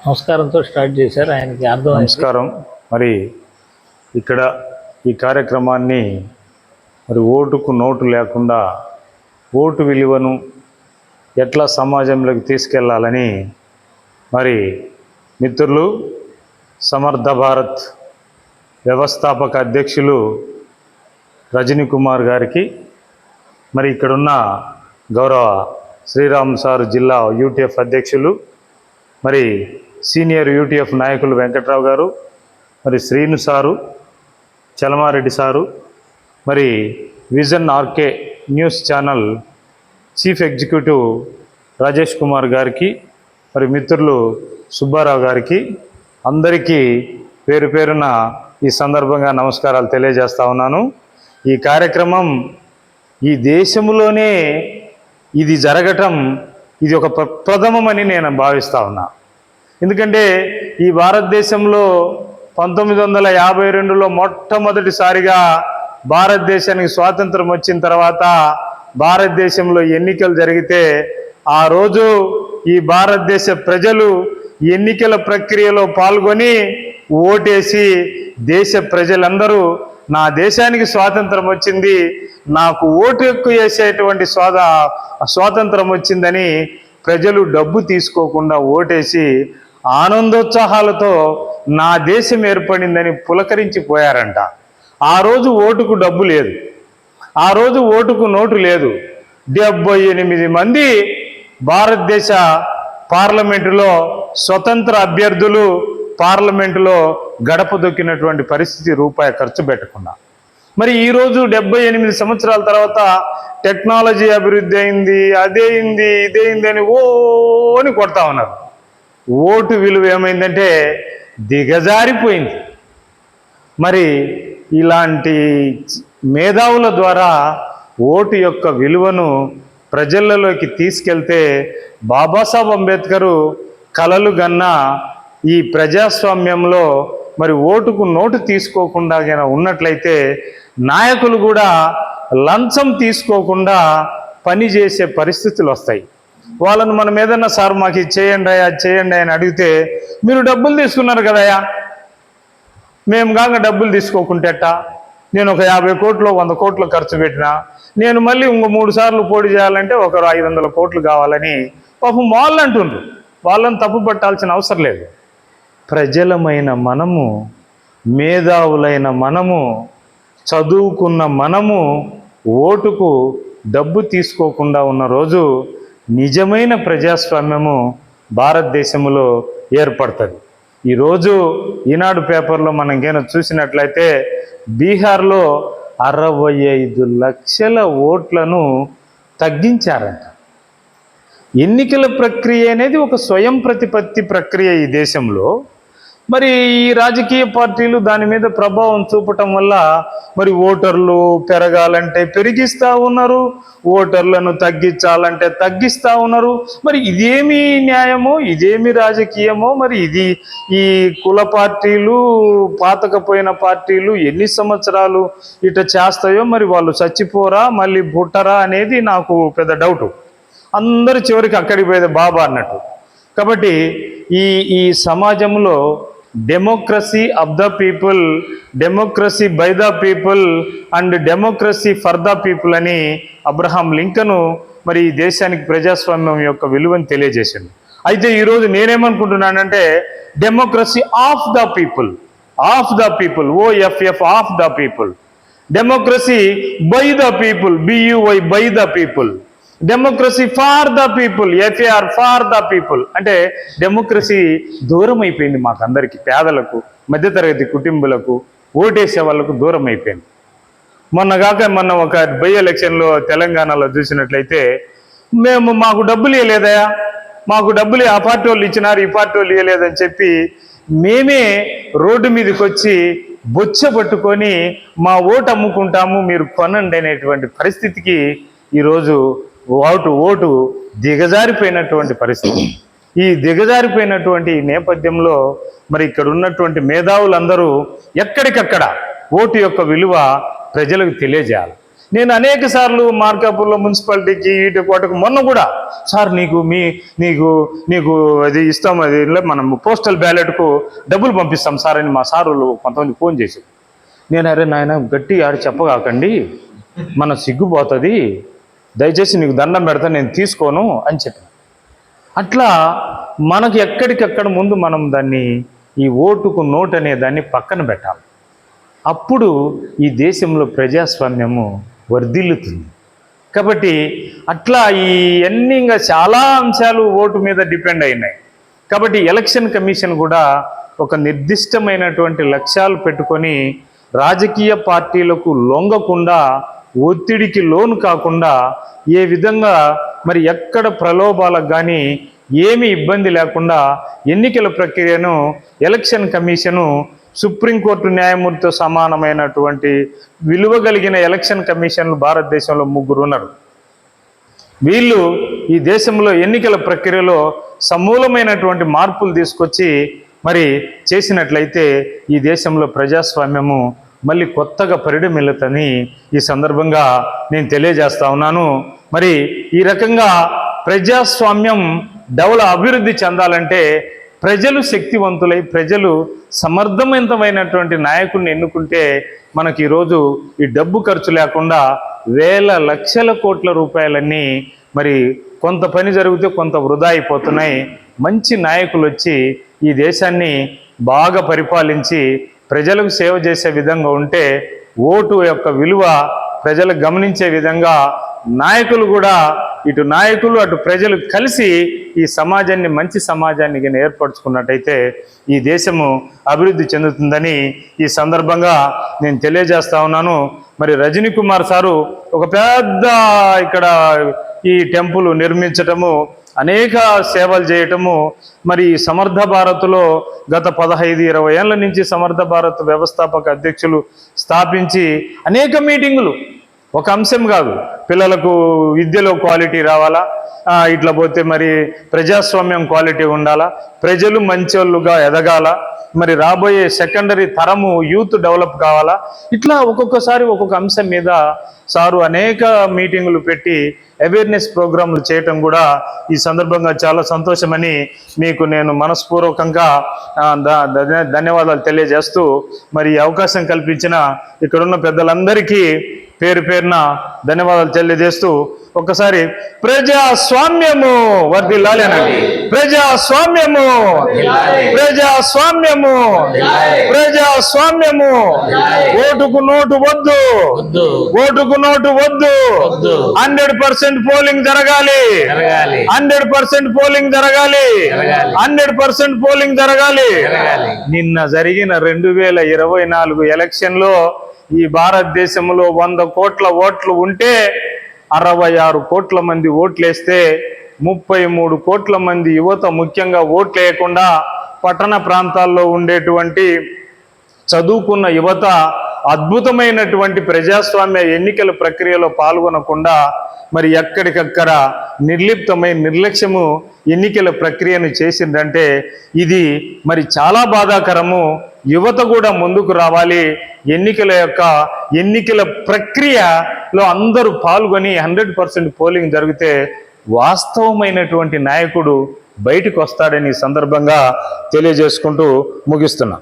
నమస్కారంతో start చేశారు. ఆయనకి అర్థం. నమస్కారం. మరి ఇక్కడ ఈ కార్యక్రమాన్ని మరి ఓటుకు నోటు లేకుండా ఓటు విలువను ఎట్లా సమాజంలోకి తీసుకెళ్లాలని మరి మిత్రులు సమర్థ భారత్ వ్యవస్థాపక అధ్యక్షులు రజనీ కుమార్ గారికి, మరి ఇక్కడున్న గౌరవ శ్రీరామ్ సార్ జిల్లా యూటీఎఫ్ అధ్యక్షులు, మరి సీనియర్ యూటీఎఫ్ నాయకులు వెంకట్రావు గారు, మరి శ్రీను సారు, చలమారెడ్డి సారు, మరి vision RK news channel chief executive Rajesh Kumar గారికి, మరి మిత్రులు సుబ్బారావు గారికి, అందరికీ పేరు పేరున ఈ సందర్భంగా నమస్కారాలు తెలియజేస్తా ఉన్నాను. ఈ కార్యక్రమం ఈ దేశంలోనే ఇది జరగటం ఇది ఒక ప్రథమమని నేను భావిస్తూ ఉన్నా. ఎందుకంటే ఈ భారతదేశంలో 1952లో మొట్టమొదటిసారిగా భారతదేశానికి స్వాతంత్రం వచ్చిన తర్వాత భారతదేశంలో ఎన్నికలు జరిగితే ఆ రోజు ఈ భారతదేశ ప్రజలు ఎన్నికల ప్రక్రియలో పాల్గొని ఓటేసి దేశ ప్రజలందరూ నా దేశానికి స్వాతంత్రం వచ్చింది, నాకు ఓటు ఎక్కువ వేసేటువంటి స్వాతంత్రం వచ్చిందని ప్రజలు డబ్బు తీసుకోకుండా ఓటేసి ఆనందోత్సాహాలతో నా దేశం ఏర్పడిందని పులకరించిపోయారంట. ఆ రోజు ఓటుకు డబ్బు లేదు, ఆ రోజు ఓటుకు నోటు లేదు. 78 మంది భారతదేశ పార్లమెంటులో స్వతంత్ర అభ్యర్థులు పార్లమెంటులో గడప దొక్కినటువంటి పరిస్థితి, రూపాయి ఖర్చు పెట్టకుండా. మరి ఈరోజు 78 సంవత్సరాల తర్వాత టెక్నాలజీ అభివృద్ధి అయింది, అదేయింది ఇదేయింది అని అని కొడతా ఉన్నారు. ఓటు విలువ ఏమైందంటే దిగజారిపోయింది. మరి ఇలాంటి మేధావుల ద్వారా ఓటు యొక్క విలువను ప్రజలలోకి తీసుకెళ్తే బాబాసాహెబ్ అంబేద్కరు కలలు గన్న ఈ ప్రజాస్వామ్యంలో మరి ఓటుకు నోటు తీసుకోకుండా ఉన్నట్లయితే నాయకులు కూడా లంచం తీసుకోకుండా పనిచేసే పరిస్థితులు వస్తాయి. వాళ్ళను మనం ఏదన్నా సార్ మాకు ఇది చేయండి అది చేయండి అని అడిగితే మీరు డబ్బులు తీసుకున్నారు కదయా, మేము కాక డబ్బులు తీసుకోకుంటేట నేను ఒక 50 కోట్లు 100 కోట్లు ఖర్చు పెట్టినా నేను మళ్ళీ ఇంకో 3 సార్లు పోటీ చేయాలంటే ఒక 500 కోట్లు కావాలని పాపం వాళ్ళు అంటుండ్రు. వాళ్ళని తప్పు పట్టాల్సిన అవసరం లేదు. ప్రజలమైన మనము, మేధావులైన మనము, చదువుకున్న మనము ఓటుకు డబ్బు తీసుకోకుండా ఉన్న రోజు నిజమైన ప్రజాస్వామ్యము భారతదేశంలో ఏర్పడుతుంది. ఈరోజు ఈనాడు పేపర్లో మనం ఏమైనా చూసినట్లయితే బీహార్లో 65 లక్షల ఓట్లను తగ్గించారంట. ఎన్నికల ప్రక్రియ అనేది ఒక స్వయం ప్రతిపత్తి ప్రక్రియ ఈ దేశంలో. మరి ఈ రాజకీయ పార్టీలు దాని మీద ప్రభావం చూపటం వల్ల మరి ఓటర్లు పెరగాలంటే పెరిగిస్తూ ఉన్నారు, ఓటర్లను తగ్గించాలంటే తగ్గిస్తూ ఉన్నారు. మరి ఇదేమి న్యాయమో, ఇదేమి రాజకీయమో, మరి ఇది ఈ కుల పార్టీలు, పాతకపోయిన పార్టీలు ఎన్ని సంవత్సరాలు ఇట చేస్తాయో, మరి వాళ్ళు చచ్చిపోరా మళ్ళీ పుట్టరా అనేది నాకు పెద్ద డౌటు. అందరూ చివరికి అక్కడికి పోయేది బాబా అన్నట్టు. కాబట్టి ఈ సమాజంలో democracy of the people, democracy by the people and democracy for the people అని అబ్రహాం లింకన్ మరి ఈ దేశానికి ప్రజాస్వామ్యం యొక్క విలువను తెలియజేశాడు. అయితే ఈరోజు నేనేమనుకుంటున్నానంటే democracy of the people, of the people, OFF of the people, democracy by the people, BUY by the people, democracy far the people, FAR far the people. అంటే డెమోక్రసీ దూరం అయిపోయింది మాకందరికి, పేదలకు, మధ్యతరగతి కుటుంబాలకు, ఓటేసే వాళ్ళకు దూరం అయిపోయింది. మొన్న ఒక బై ఎలక్షన్లో తెలంగాణలో చూసినట్లయితే మాకు డబ్బులు ఇవ్వలేదయా, మాకు డబ్బులు ఆ పార్టీ వాళ్ళు ఇచ్చినారు ఈ పార్టీ వాళ్ళు ఇవ్వలేదని చెప్పి మేమే రోడ్డు మీదకి వచ్చి బొచ్చ పట్టుకొని మా ఓటు అమ్ముకుంటాము మీరు కొనండి అనేటువంటి పరిస్థితికి ఈరోజు ఓటు దిగజారిపోయినటువంటి పరిస్థితి. ఈ దిగజారిపోయినటువంటి నేపథ్యంలో మరి ఇక్కడ ఉన్నటువంటి మేధావులందరూ ఎక్కడికక్కడ ఓటు యొక్క విలువ ప్రజలకు తెలియజేయాలి. నేను అనేక సార్లు మార్కాపూర్లో మున్సిపాలిటీకి ఇటు కోటకు మొన్న కూడా సార్ నీకు అది ఇస్తాం, అది మనం పోస్టల్ బ్యాలెట్కు డబ్బులు పంపిస్తాం సార్ అని మా సారులు కొంతమంది ఫోన్ చేసి, నేను అరే నాయన గట్టి ఆడి చెప్పగాకండి, మన సిగ్గుపోతుంది, దయచేసి నీకు దండం పెడతా, నేను తీసుకోను అని చెప్పాను. అట్లా మనకు ఎక్కడికక్కడ ముందు మనం దాన్ని ఈ ఓటుకు నోటు అనే దాన్ని పక్కన పెట్టాలి. అప్పుడు ఈ దేశంలో ప్రజాస్వామ్యము వర్ధిల్లుతుంది. కాబట్టి అట్లా ఇవన్నీ ఇంకా చాలా అంశాలు ఓటు మీద డిపెండ్ అయినాయి. కాబట్టి ఎలక్షన్ కమిషన్ కూడా ఒక నిర్దిష్టమైనటువంటి లక్ష్యాలు పెట్టుకొని రాజకీయ పార్టీలకు లొంగకుండా, ఒత్తిడికి లోను కాకుండా, ఏ విధంగా మరి ఎక్కడ ప్రలోభాలకు కానీ ఏమీ ఇబ్బంది లేకుండా ఎన్నికల ప్రక్రియను ఎలక్షన్ కమిషను సుప్రీంకోర్టు న్యాయమూర్తితో సమానమైనటువంటి విలువ కలిగిన ఎలక్షన్ కమిషన్లు భారతదేశంలో 3 ఉన్నారు. వీళ్ళు ఈ దేశంలో ఎన్నికల ప్రక్రియలో సమూలమైనటువంటి మార్పులు తీసుకొచ్చి మరి చేసినట్లయితే ఈ దేశంలో ప్రజాస్వామ్యము మళ్ళీ కొత్తగా పరిణమిల్లుతుందని ఈ సందర్భంగా నేను తెలియజేస్తా ఉన్నాను. మరి ఈ రకంగా ప్రజాస్వామ్యం అభివృద్ధి చెందాలంటే ప్రజలు శక్తివంతులై, ప్రజలు సమర్థవంతమైనటువంటి నాయకుడిని ఎన్నుకుంటే మనకి ఈరోజు ఈ డబ్బు ఖర్చు లేకుండా వేల లక్షల కోట్ల రూపాయలన్నీ మరి కొంత పని జరిగితే కొంత వృధా అయిపోతున్నాయి. మంచి నాయకులు వచ్చి ఈ దేశాన్ని బాగా పరిపాలించి ప్రజలకు సేవ చేసే విధంగా ఉంటే ఓటు యొక్క విలువ ప్రజలు గమనించే విధంగా నాయకులు కూడా, ఇటు నాయకులు అటు ప్రజలు కలిసి ఈ సమాజాన్ని, మంచి సమాజాన్ని కానీ ఏర్పరచుకున్నట్టయితే ఈ దేశము అభివృద్ధి చెందుతుందని ఈ సందర్భంగా నేను తెలియజేస్తా ఉన్నాను. మరి రజనీ కుమార్ సారు ఒక పెద్ద ఇక్కడ ఈ టెంపుల్ నిర్మించటము, అనేక సేవలు చేయటము, మరి సమర్థ భారత్లో గత 15-20 ఏళ్ల నుంచి సమర్థ భారత్ వ్యవస్థాపక అధ్యక్షులు స్థాపించి అనేక మీటింగులు, ఒక అంశం కాదు, పిల్లలకు విద్యలో క్వాలిటీ రావాలా, ఇట్లా పోతే మరి ప్రజాస్వామ్యం క్వాలిటీ ఉండాలా, ప్రజలు మంచోళ్ళుగా ఎదగాల, మరి రాబోయే సెకండరీ తరము యూత్ డెవలప్ కావాలా, ఇట్లా ఒక్కొక్కసారి ఒక్కొక్క అంశం మీద సారు అనేక మీటింగులు పెట్టి అవేర్నెస్ ప్రోగ్రాంలు చేయటం కూడా ఈ సందర్భంగా చాలా సంతోషమని మీకు నేను మనస్పూర్వకంగా ధన్యవాదాలు తెలియజేస్తూ, మరి ఈ అవకాశం కల్పించిన ఇక్కడున్న పెద్దలందరికీ పేరు పేరున ధన్యవాదాలు తెలియజేస్తూ ఒక్కసారి ప్రజాస్వామ్యము వర్ధిల్లాలి అనండి. ప్రజాస్వామ్యము, ప్రజాస్వామ్యము, ప్రజాస్వామ్యము. ఓటుకు నోటు వద్దు, ఓటుకు నోటు వద్దు. 100% పోలింగ్ జరగాలి, 100% పోలింగ్ జరగాలి, 100% పోలింగ్ జరగాలి. నిన్న జరిగిన 2024 ఎలక్షన్లో ఈ భారతదేశంలో 100 కోట్ల ఓట్లు ఉంటే 66 కోట్ల మంది ఓట్లేస్తే 33 కోట్ల మంది యువత ముఖ్యంగా ఓట్లేయకుండా పట్టణ ప్రాంతాల్లో ఉండేటువంటి చదువుకున్న యువత అద్భుతమైనటువంటి ప్రజాస్వామ్య ఎన్నికల ప్రక్రియలో పాల్గొనకుండా మరి ఎక్కడికక్కడ నిర్లక్ష్యము ఎన్నికల ప్రక్రియను చేసిందంటే ఇది మరి చాలా బాధాకరము. యువత కూడా ముందుకు రావాలి. ఎన్నికల ప్రక్రియలో అందరూ పాల్గొని 100% పోలింగ్ జరిగితే వాస్తవమైనటువంటి నాయకుడు బయటకు వస్తాడని సందర్భంగా తెలియజేసుకుంటూ ముగిస్తున్నా.